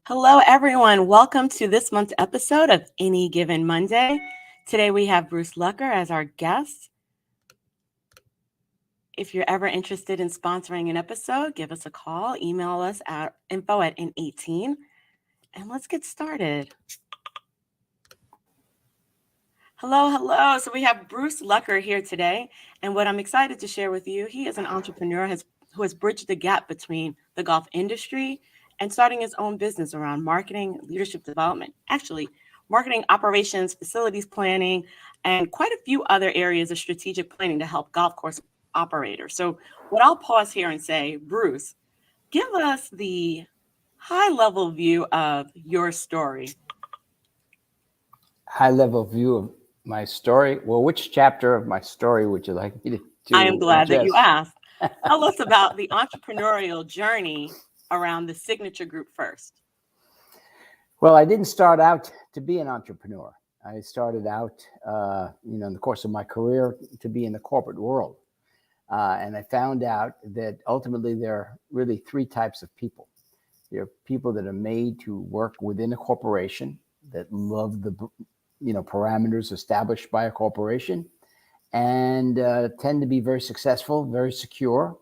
Hello, everyone. Welcome to this month's episode of Any Given Monday. Today we have Bruce Lucker as our guest. If you're ever interested in sponsoring an episode, give us a call. Email us at info@n18. And let's get started. Hello, hello. So we have Bruce Lucker here today. And what I'm excited to share with you, he is an entrepreneur who has bridged the gap between the golf industry and starting his own business around marketing, leadership development, actually marketing operations, facilities planning, and quite a few other areas of strategic planning to help golf course operators. So what I'll pause here and say, Bruce, give us the high level view of your story. High level view of my story. Well, which chapter of my story would you like me to I am glad that you address? asked. Tell us about the entrepreneurial journey around the Signature Group first. Well, I didn't start out to be an entrepreneur. I started out, in the course of my career to be in the corporate world. And I found out that ultimately there are really three types of people. There are people that are made to work within a corporation that love the parameters established by a corporation and tend to be very successful, very secure,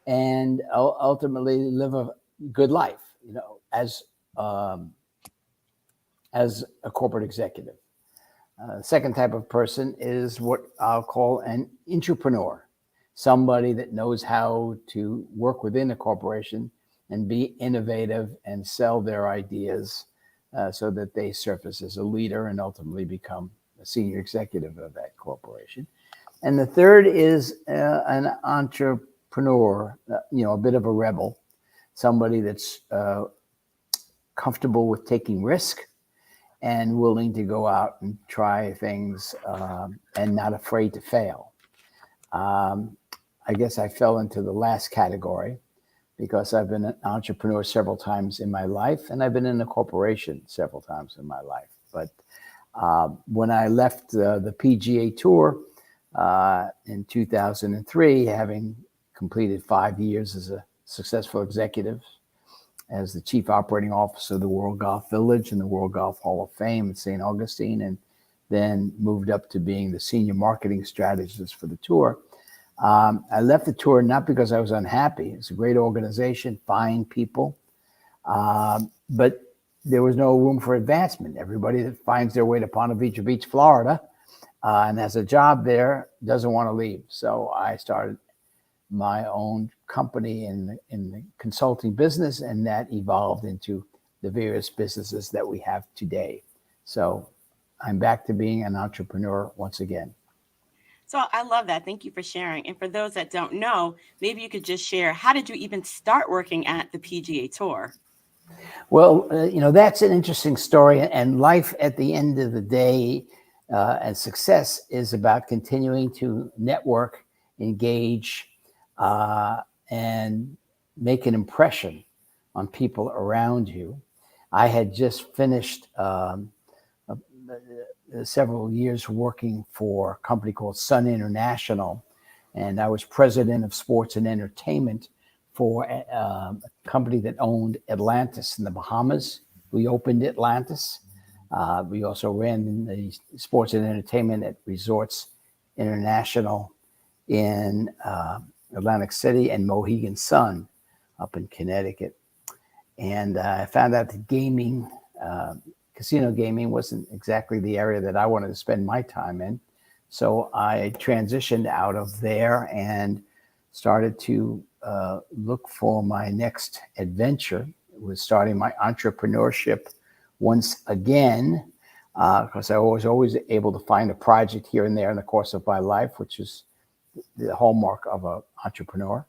and ultimately live a good life, as a corporate executive. Second type of person is what I'll call an entrepreneur, somebody that knows how to work within a corporation and be innovative and sell their ideas so that they surface as a leader and ultimately become a senior executive of that corporation. And the third is an entrepreneur, a bit of a rebel, somebody that's comfortable with taking risk and willing to go out and try things and not afraid to fail. I guess I fell into the last category because I've been an entrepreneur several times in my life, and I've been in a corporation several times in my life. But when I left the PGA Tour in 2003, having completed 5 years as a successful executive, as the chief operating officer of the World Golf Village and the World Golf Hall of Fame in St. Augustine, and then moved up to being the senior marketing strategist for the tour. I left the tour not because I was unhappy. It's a great organization, fine people, but there was no room for advancement. Everybody that finds their way to Ponte Vedra Beach, Florida, and has a job there doesn't want to leave. So I started my own company in the consulting business, and that evolved into the various businesses that we have today. So I'm back to being an entrepreneur once again. So I love that. Thank you for sharing. And for those that don't know, maybe you could just share, how did you even start working at the PGA Tour? Well, that's an interesting story. And life at the end of the day and success is about continuing to network, engage, and make an impression on people around you. I had just finished several years working for a company called Sun International, and I was president of sports and entertainment for a company that owned Atlantis in the Bahamas. We opened Atlantis. We also ran the sports and entertainment at Resorts International in Atlantic City and Mohegan Sun up in Connecticut. And I found out that gaming, casino gaming wasn't exactly the area that I wanted to spend my time in. So I transitioned out of there and started to look for my next adventure. It was starting my entrepreneurship once again, because I was always able to find a project here and there in the course of my life, which is the hallmark of an entrepreneur.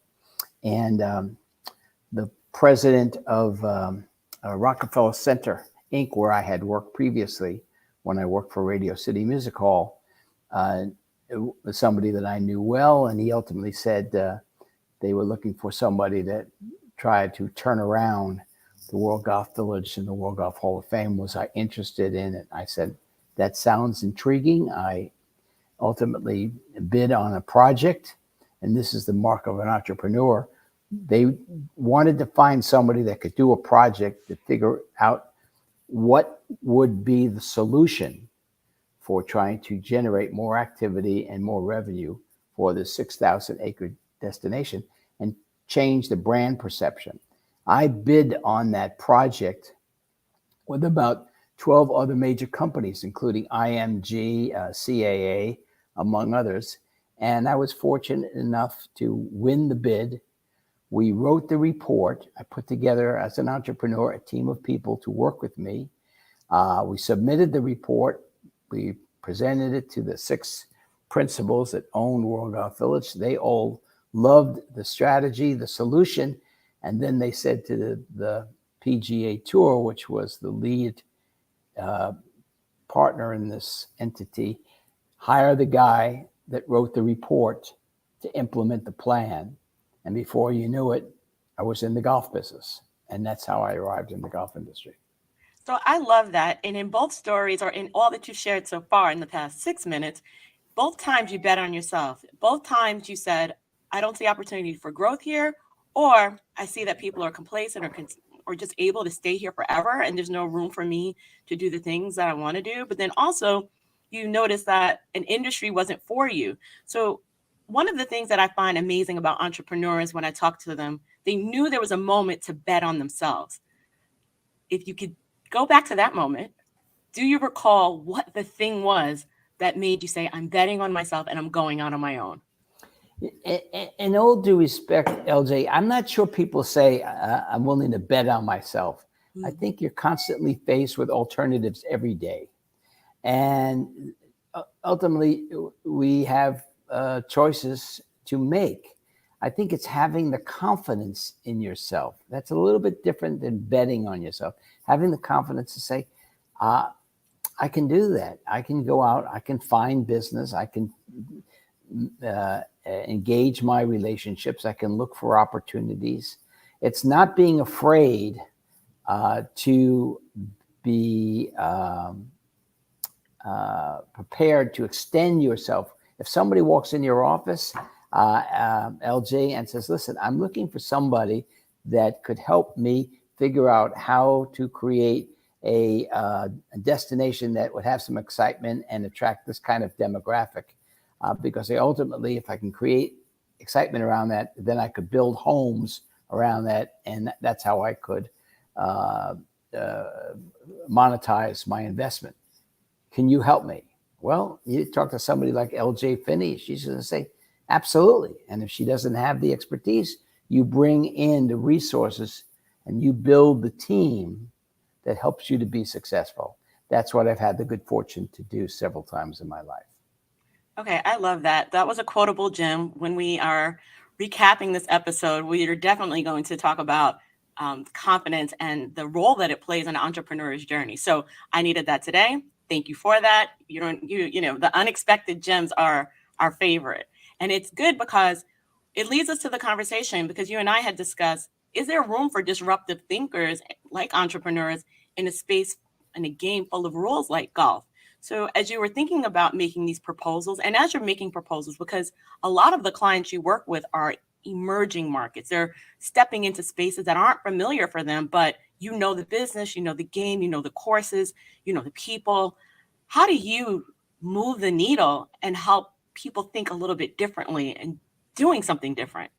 And the president of Rockefeller Center, Inc., where I had worked previously when I worked for Radio City Music Hall, it was somebody that I knew well, and he ultimately said they were looking for somebody that tried to turn around the World Golf Village and the World Golf Hall of Fame. Was I interested in it? I said, that sounds intriguing. I ultimately bid on a project, and this is the mark of an entrepreneur. They wanted to find somebody that could do a project to figure out what would be the solution for trying to generate more activity and more revenue for the 6,000 acre destination and change the brand perception. I bid on that project with about 12 other major companies, including IMG, CAA, among others. And I was fortunate enough to win the bid. We wrote the report. I put together, as an entrepreneur, a team of people to work with me. We submitted the report. We presented it to the 6 principals that owned World Golf Village. They all loved the strategy, the solution. And then they said to the PGA Tour, which was the lead partner in this entity, hire the guy that wrote the report to implement the plan. And before you knew it, I was in the golf business. And that's how I arrived in the golf industry. So I love that. And in both stories, or in all that you've shared so far in the past 6 minutes, both times you bet on yourself. Both times you said, I don't see opportunity for growth here, or I see that people are complacent or just able to stay here forever, and there's no room for me to do the things that I want to do. But then also, you notice that an industry wasn't for you. So one of the things that I find amazing about entrepreneurs when I talk to them, they knew there was a moment to bet on themselves. If you could go back to that moment, do you recall what the thing was that made you say, I'm betting on myself and I'm going out on my own? In all due respect, LJ, I'm not sure people say I'm willing to bet on myself. I think you're constantly faced with alternatives every day. And ultimately, we have choices to make. I think it's having the confidence in yourself. That's a little bit different than betting on yourself. Having the confidence to say, I can do that. I can go out. I can find business. I can engage my relationships. I can look for opportunities. It's not being afraid to be prepared to extend yourself. If somebody walks in your office, LJ, and says, listen, I'm looking for somebody that could help me figure out how to create a destination that would have some excitement and attract this kind of demographic. Because ultimately, if I can create excitement around that, then I could build homes around that. And that's how I could monetize my investment. Can you help me? Well, you talk to somebody like LJ Finney, she's going to say, absolutely. And if she doesn't have the expertise, you bring in the resources and you build the team that helps you to be successful. That's what I've had the good fortune to do several times in my life. Okay, I love that. That was a quotable gem. When we are recapping this episode, we are definitely going to talk about confidence and the role that it plays in an entrepreneur's journey. So I needed that today. Thank you for that. You know, the unexpected gems are our favorite. And it's good because it leads us to the conversation, because you and I had discussed, is there room for disruptive thinkers like entrepreneurs in a space, in a game full of rules like golf? So as you were thinking about making these proposals, and as you're making proposals, because a lot of the clients you work with are emerging markets, they're stepping into spaces that aren't familiar for them, but you know the business, you know the game, you know the courses, you know the people. How do you move the needle and help people think a little bit differently and doing something different?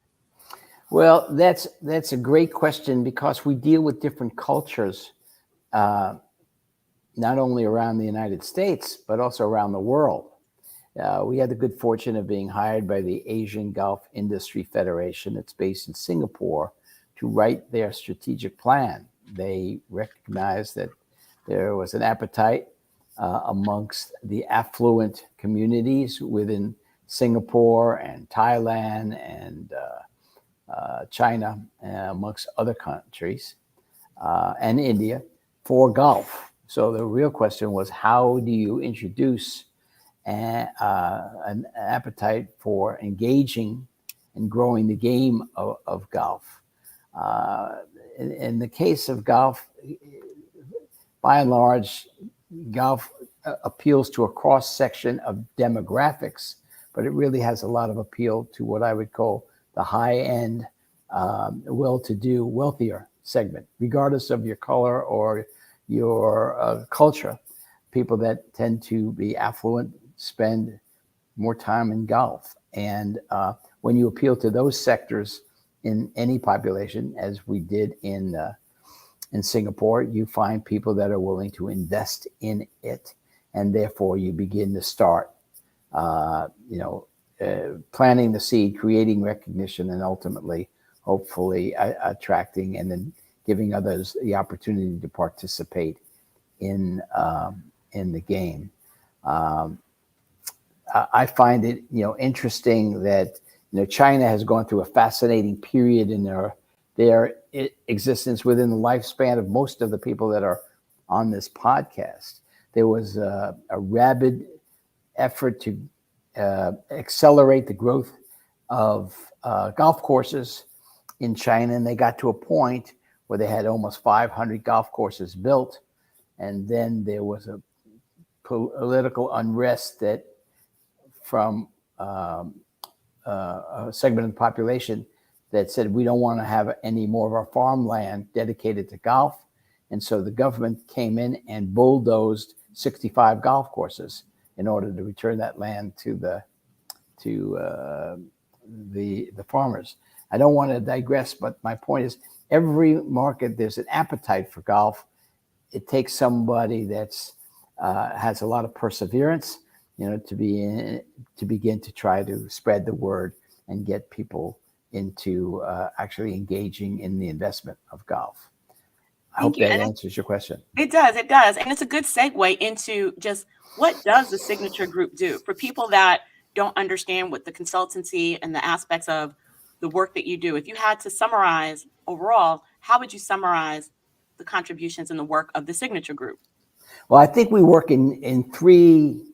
Well, that's a great question, because we deal with different cultures, not only around the United States, but also around the world. We had the good fortune of being hired by the Asian Golf Industry Federation. It's based in Singapore, to write their strategic plan. They recognized that there was an appetite amongst the affluent communities within Singapore and Thailand and China, amongst other countries, and India, for golf. So the real question was, how do you introduce an appetite for engaging and growing the game of golf? In the case of golf, by and large, golf appeals to a cross section of demographics, but it really has a lot of appeal to what I would call the high end well-to-do, wealthier segment, regardless of your color or your culture. People that tend to be affluent spend more time in golf. And when you appeal to those sectors in any population, as we did in Singapore, you find people that are willing to invest in it, and therefore you begin to start, planting the seed, creating recognition, and ultimately, hopefully, attracting and then giving others the opportunity to participate in the game. I find it, interesting that China has gone through a fascinating period in their existence within the lifespan of most of the people that are on this podcast. There was a rabid effort to accelerate the growth of golf courses in China, and they got to a point where they had almost 500 golf courses built, and then there was a political unrest that from a segment of the population that said we don't want to have any more of our farmland dedicated to golf. And so the government came in and bulldozed 65 golf courses in order to return that land to the farmers. I don't want to digress, but my point is every market, there's an appetite for golf. It takes somebody that's has a lot of perseverance, to begin to try to spread the word and get people into actually engaging in the investment of golf. I Thank hope you. that And answers your question. it does, it does. And it's a good segue into just what does the Signature Group do for people that don't understand what the consultancy and the aspects of the work that you do. If you had to summarize overall, how would you summarize the contributions and the work of the Signature Group? Well, I think we work in three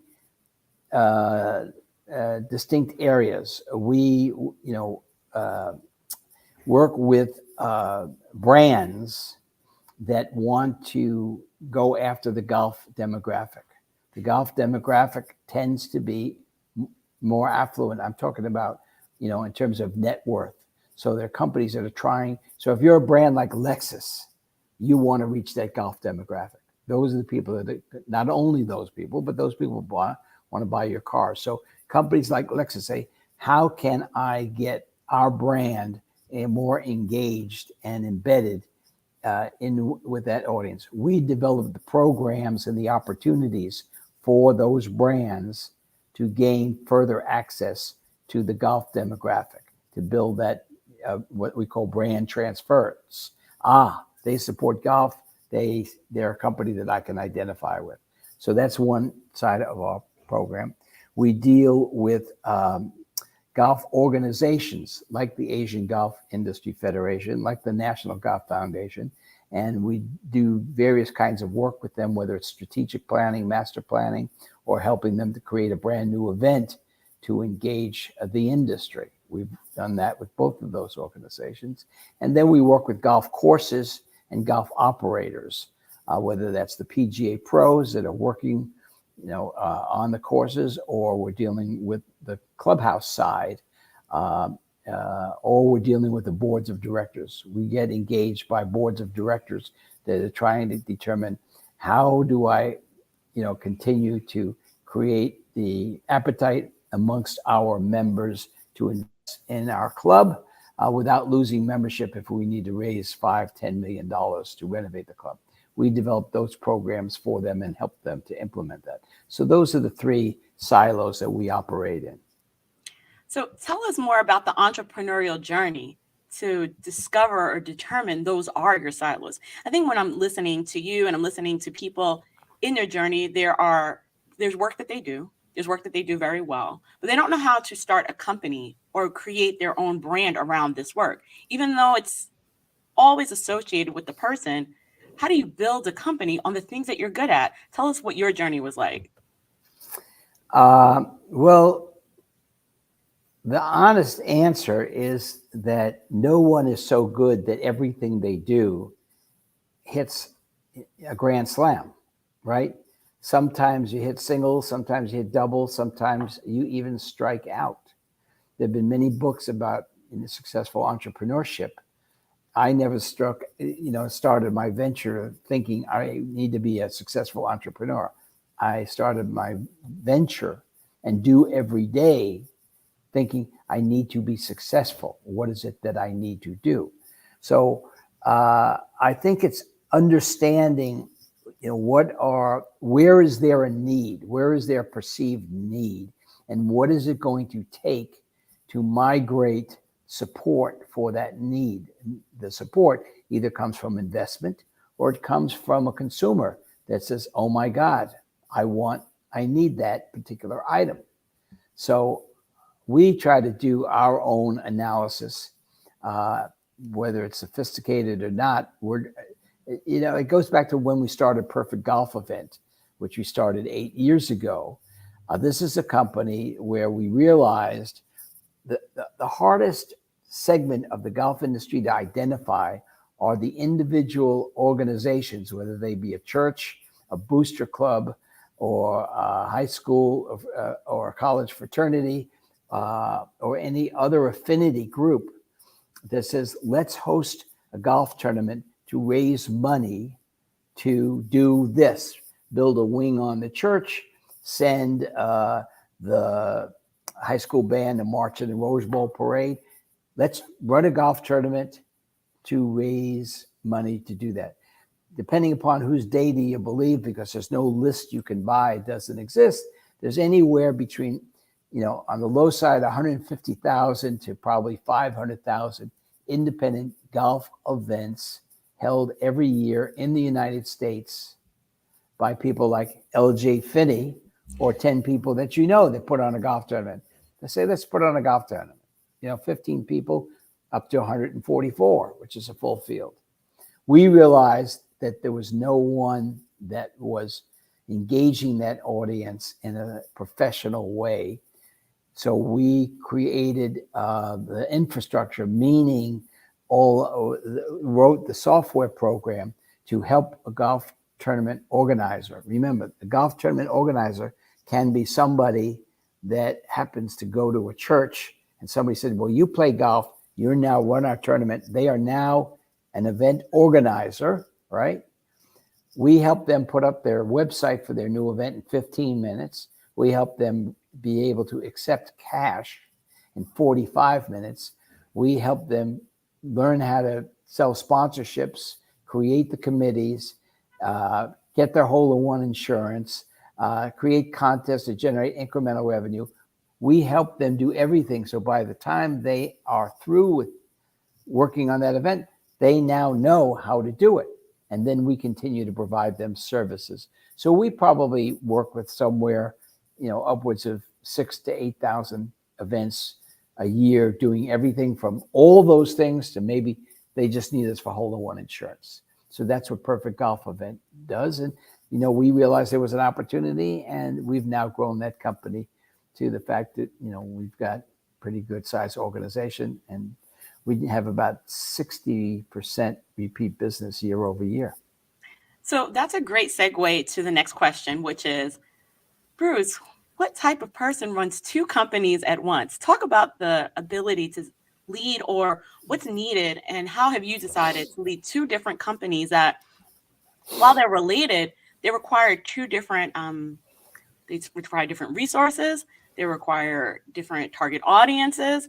distinct areas. We, work with brands that want to go after the golf demographic. The golf demographic tends to be more affluent. I'm talking about, in terms of net worth. So there are companies that are trying. So if you're a brand like Lexus, you want to reach that golf demographic. Those are the people that, not only those people, but those people want to buy your car. So companies like Lexus say, how can I get our brand more engaged and embedded with that audience? We develop the programs and the opportunities for those brands to gain further access to the golf demographic, to build that what we call brand transfers. They support golf. They're a company that I can identify with. So that's one side of our program. We deal with golf organizations like the Asian Golf Industry Federation, like the National Golf Foundation, and we do various kinds of work with them, whether it's strategic planning, master planning, or helping them to create a brand new event to engage the industry. We've done that with both of those organizations. And then we work with golf courses and golf operators, whether that's the PGA pros that are working on the courses, or we're dealing with the clubhouse side, or we're dealing with the boards of directors. We get engaged by boards of directors that are trying to determine how do I, continue to create the appetite amongst our members to invest in our club without losing membership if we need to raise $5-10 million to renovate the club. We develop those programs for them and help them to implement that. So those are the three silos that we operate in. So tell us more about the entrepreneurial journey to discover or determine those are your silos. I think when I'm listening to you and I'm listening to people in their journey, there's work that they do. There's work that they do very well, but they don't know how to start a company or create their own brand around this work. Even though it's always associated with the person, how do you build a company on the things that you're good at? Tell us what your journey was like. Well, the honest answer is that no one is so good that everything they do hits a grand slam, right? Sometimes you hit singles, sometimes you hit doubles, sometimes you even strike out. There have been many books about in the successful entrepreneurship, I never started my venture thinking I need to be a successful entrepreneur. I started my venture and do every day thinking I need to be successful. What is it that I need to do? So I think it's understanding, where is there a need? Where is there perceived need? And what is it going to take to migrate support for that need? The support either comes from investment or it comes from a consumer that says, oh my God, I need that particular item. So we try to do our own analysis, whether it's sophisticated or not. It goes back to when we started Perfect Golf Event, which we started 8 years ago. This is a company where we realized that the hardest segment of the golf industry to identify are the individual organizations, whether they be a church, a booster club, or a high school or a college fraternity, or any other affinity group that says, let's host a golf tournament to raise money to do this, build a wing on the church, send the high school band to march in the Rose Bowl parade. Let's run a golf tournament to raise money to do that. Depending upon whose data you believe, because there's no list you can buy, it doesn't exist. There's anywhere between, on the low side, 150,000 to probably 500,000 independent golf events held every year in the United States by people like LJ Finney or 10 people that that put on a golf tournament. They say, let's put on a golf tournament. 15 people up to 144, which is a full field. We realized that there was no one that was engaging that audience in a professional way. So we created the infrastructure, meaning wrote the software program to help a golf tournament organizer. Remember, the golf tournament organizer can be somebody that happens to go to a church and somebody said, well, you play golf, you're now run our tournament. They are now an event organizer, right? We help them put up their website for their new event in 15 minutes. We help them be able to accept cash in 45 minutes. We help them learn how to sell sponsorships, create the committees, get their hole-in-one insurance, create contests to generate incremental revenue. We help them do everything. So by the time they are through with working on that event, they now know how to do it. And then we continue to provide them services. So we probably work with somewhere, upwards of 6,000 to 8,000 events a year, doing everything from all those things to maybe they just need us for hole-in-one insurance. So that's what Perfect Golf Event does. And, we realized there was an opportunity, and we've now grown that company to the fact that, we've got pretty good size organization, and we have about 60% repeat business year over year. So that's a great segue to the next question, which is, Bruce, what type of person runs two companies at once? Talk about the ability to lead, or what's needed, and how have you decided to lead two different companies that, while they're related, they require they require different resources, they require different target audiences.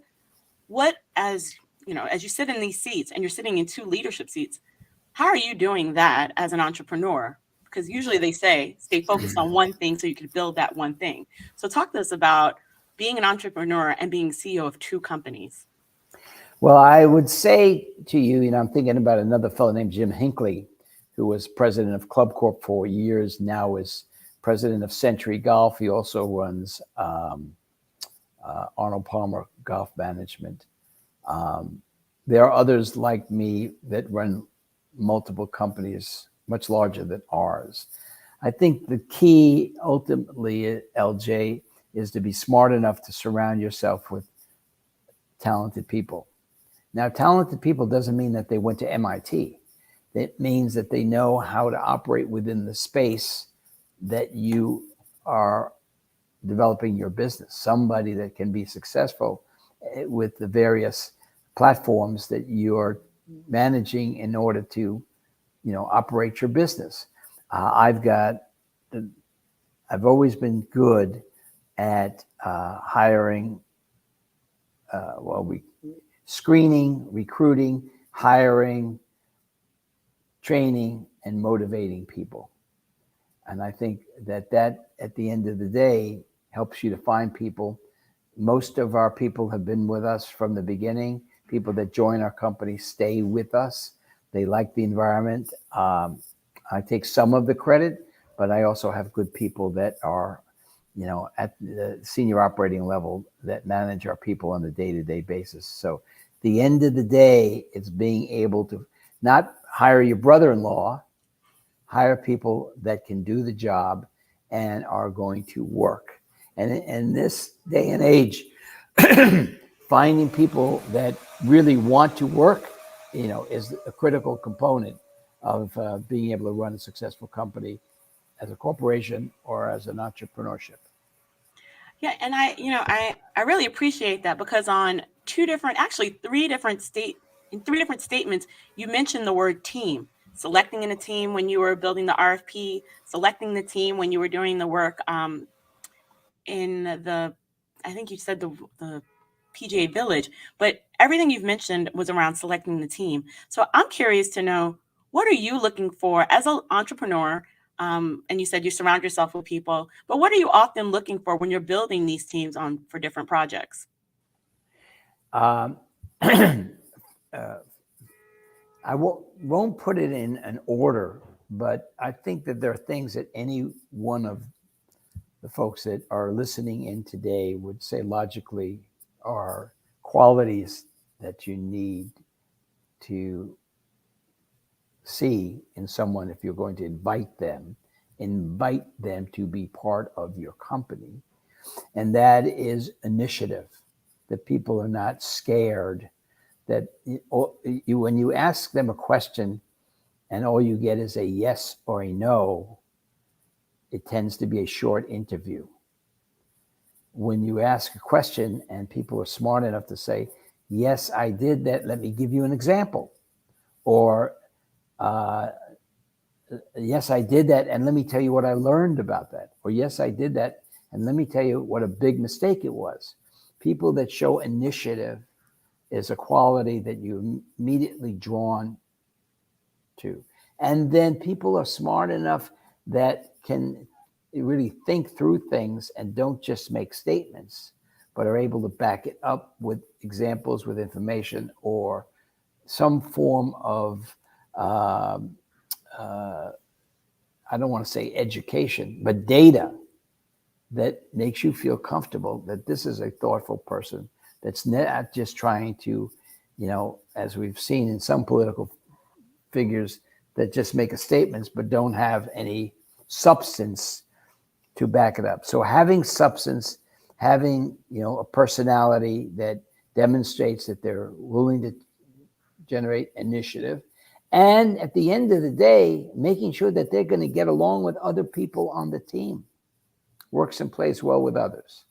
As you sit in these seats and you're sitting in two leadership seats, how are you doing that as an entrepreneur? Because usually they say, stay focused on one thing so you can build that one thing. So talk to us about being an entrepreneur and being CEO of two companies. Well, I would say to you, I'm thinking about another fellow named Jim Hinckley, who was president of Club Corp for years, now is president of Century Golf. He also runs Arnold Palmer Golf Management. There are others like me that run multiple companies much larger than ours. I think the key ultimately, LJ, is to be smart enough to surround yourself with talented people. Now, talented people doesn't mean that they went to MIT. It means that they know how to operate within the space that you are developing your business. Somebody that can be successful with the various platforms that you're managing in order to, operate your business. I've always been good at hiring, screening, recruiting, hiring, training, and motivating people. And I think that at the end of the day helps you to find people. Most of our people have been with us from the beginning. People that join our company stay with us. They like the environment. I take some of the credit, but I also have good people that are, at the senior operating level that manage our people on a day-to-day basis. So at the end of the day, it's being able to not hire your brother-in-law, hire people that can do the job and are going to work. And in this day and age, finding people that really want to work, is a critical component of being able to run a successful company as a corporation or as an entrepreneurship. Yeah, and I really appreciate that because on actually in three different statements, you mentioned the word team. Selecting in a team when you were building the RFP, selecting the team when you were doing the work in the, I think you said the PGA Village, but everything you've mentioned was around selecting the team. So I'm curious to know, what are you looking for as an entrepreneur? And you said you surround yourself with people, but what are you often looking for when you're building these teams on for different projects? Um, uh, I won't put it in an order, but I think that there are things that any one of the folks that are listening in today would say logically are qualities that you need to see in someone if you're going to invite them to be part of your company. And that is initiative, that people are not scared, that when you ask them a question and all you get is a yes or a no, it tends to be a short interview. When you ask a question and people are smart enough to say, yes, I did that, let me give you an example. Or, uh, yes, I did that, and let me tell you what I learned about that. Or, yes, I did that, and let me tell you what a big mistake it was. People that show initiative is a quality that you're immediately drawn to. And then people are smart enough that can really think through things and don't just make statements, but are able to back it up with examples, with information, or some form of, I don't want to say education, but data that makes you feel comfortable that this is a thoughtful person that's not just trying to, as we've seen in some political figures that just make a statements but don't have any substance to back it up. So having substance, having a personality that demonstrates that they're willing to generate initiative, and at the end of the day, making sure that they're going to get along with other people on the team, works and plays well with others.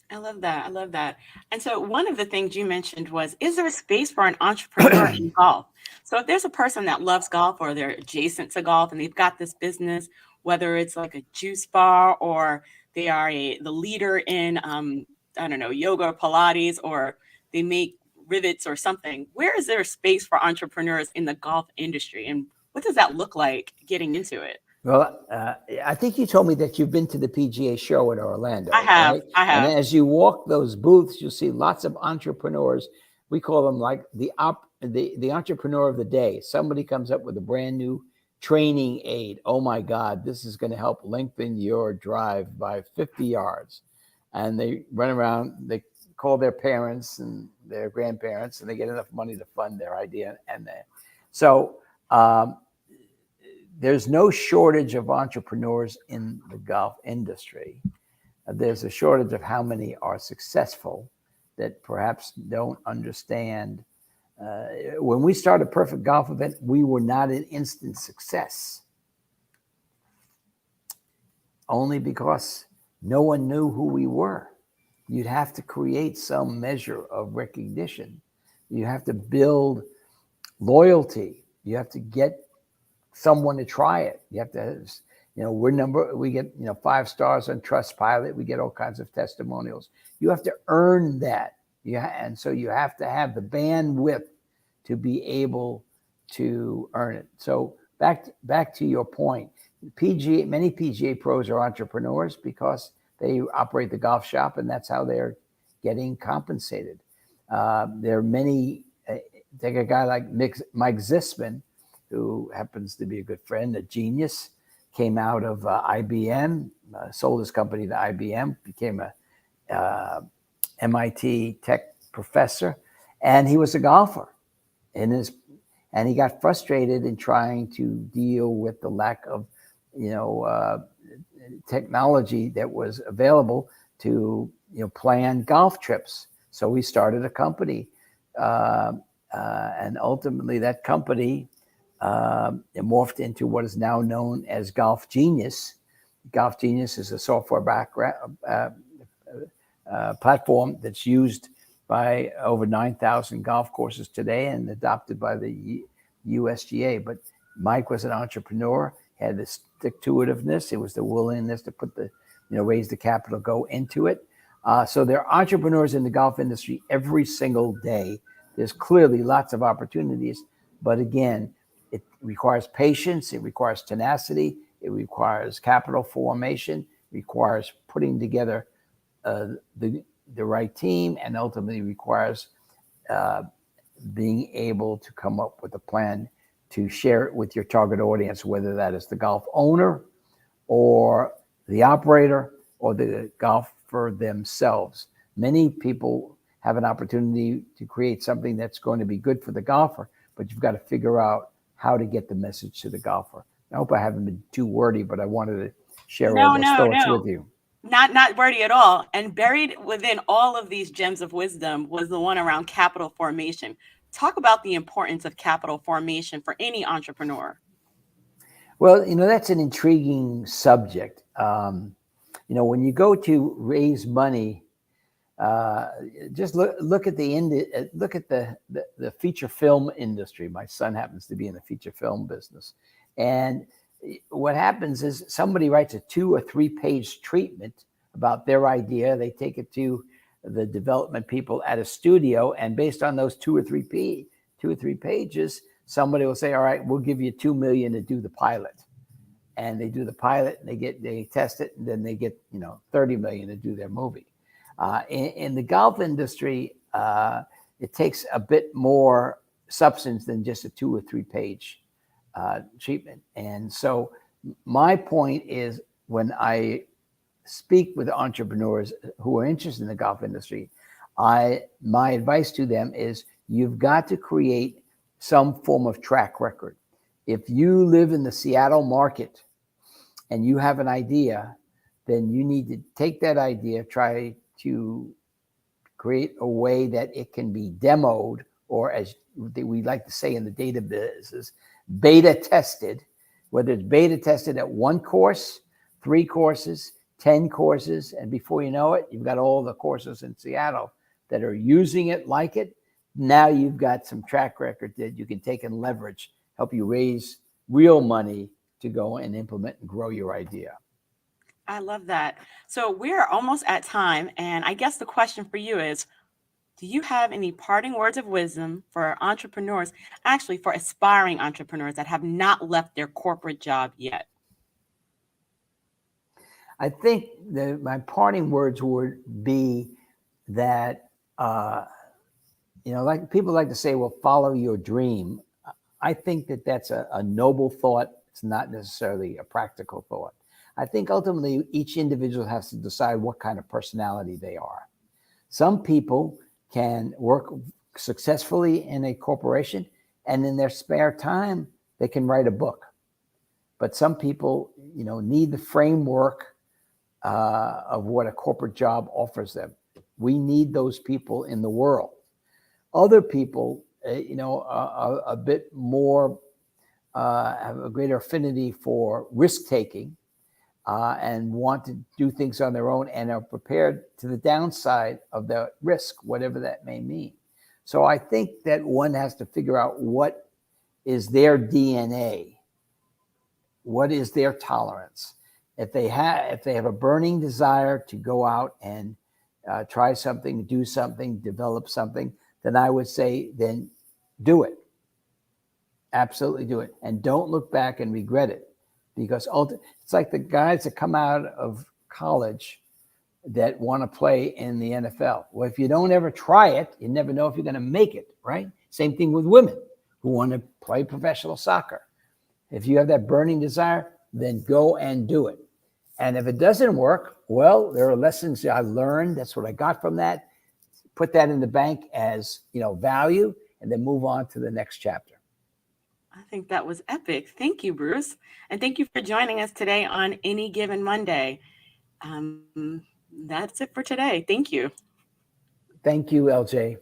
I love that. I love that. And so one of the things you mentioned was, is there a space for an entrepreneur in golf? So if there's a person that loves golf or they're adjacent to golf and they've got this business, whether it's like a juice bar or they are the leader in, I don't know, yoga or Pilates, or they make rivets or something, where is there a space for entrepreneurs in the golf industry? And what does that look like getting into it? Well, I think you told me that you've been to the PGA show in I Orlando, have, right? I And have. as you walk those booths, you'll see lots of entrepreneurs. We call them like the entrepreneur of the day. Somebody comes up with a brand new training aid. Oh my God, this is going to help lengthen your drive by 50 yards. And they run around, they call their parents and their grandparents, and they get enough money to fund their idea. So, there's no shortage of entrepreneurs in the golf industry. There's a shortage of how many are successful that perhaps don't understand. When we started Perfect Golf Event, we were not an instant success, only because no one knew who we were. You'd have to create some measure of recognition You have to build loyalty. You have to get someone to try it. You have to, we get, 5 stars on Trustpilot. We get all kinds of testimonials. You have to earn that. And so you have to have the bandwidth to be able to earn it. So back to your point, many PGA pros are entrepreneurs because they operate the golf shop, and that's how they're getting compensated. There are many. Take a guy like Mike Zisman, who happens to be a good friend, a genius, came out of IBM, sold his company to IBM, became a MIT tech professor, and he was a golfer. And he got frustrated in trying to deal with the lack of, technology that was available to, plan golf trips. So he started a company, and ultimately that company morphed into what is now known as Golf Genius. Golf Genius is a software platform that's used by over 9,000 golf courses today and adopted by the USGA. But Mike was an entrepreneur, had the stick-to-itiveness. It was the willingness to put raise the capital, go into it. So there are entrepreneurs in the golf industry every single day. There's clearly lots of opportunities, but again, it requires patience, it requires tenacity, it requires capital formation, requires putting together the right team, and ultimately requires being able to come up with a plan to share it with your target audience, whether that is the golf owner or the operator or the golfer themselves. Many people have an opportunity to create something that's going to be good for the golfer, but you've got to figure out how to get the message to the golfer. I hope I haven't been too wordy, but I wanted to share all those thoughts with you. Not wordy at all. And buried within all of these gems of wisdom was the one around capital formation. Talk about the importance of capital formation for any entrepreneur. Well, that's an intriguing subject. When you go to raise money, just look at the feature film industry. My son happens to be in the feature film business, and what happens is somebody writes a 2 or 3 page treatment about their idea. They take it to the development people at a studio, and based on those 2 or 3 pages, somebody will say, "All right, we'll give you $2 million to do the pilot." And they do the pilot, and they test it, and then they get $30 million to do their movie. In the golf industry, it takes a bit more substance than just a 2 or 3 page treatment. And so my point is, when I speak with entrepreneurs who are interested in the golf industry, my advice to them is you've got to create some form of track record. If you live in the Seattle market and you have an idea, then you need to take that idea, try to create a way that it can be demoed, or as we like to say in the data business, beta tested, whether it's beta tested at 1 course, 3 courses, 10 courses, and before you know it, you've got all the courses in Seattle that are using it like it. Now you've got some track record that you can take and leverage, help you raise real money to go and implement and grow your idea. I love that. So we're almost at time, and I guess the question for you is, do you have any parting words of wisdom for entrepreneurs, actually for aspiring entrepreneurs that have not left their corporate job yet? I think my parting words would be that, like people like to say, well, follow your dream. I think that that's a noble thought. It's not necessarily a practical thought. I think ultimately each individual has to decide what kind of personality they are. Some people can work successfully in a corporation, and in their spare time, they can write a book. But some people, need the framework of what a corporate job offers them. We need those people in the world. Other people, a bit more, have a greater affinity for risk-taking and want to do things on their own and are prepared to the downside of the risk, whatever that may mean. So I think that one has to figure out what is their DNA, what is their tolerance. If they have a burning desire to go out and try something, do something, develop something, then I would say, then do it. Absolutely do it. And don't look back and regret it, because it's like the guys that come out of college that want to play in the NFL. Well, if you don't ever try it, you never know if you're going to make it, right? Same thing with women who want to play professional soccer. If you have that burning desire, then go and do it. And if it doesn't work, well, there are lessons I learned. That's what I got from that. Put that in the bank as, value, and then move on to the next chapter. I think that was epic. Thank you, Bruce. And thank you for joining us today on Any Given Monday. That's it for today. Thank you. Thank you, LJ.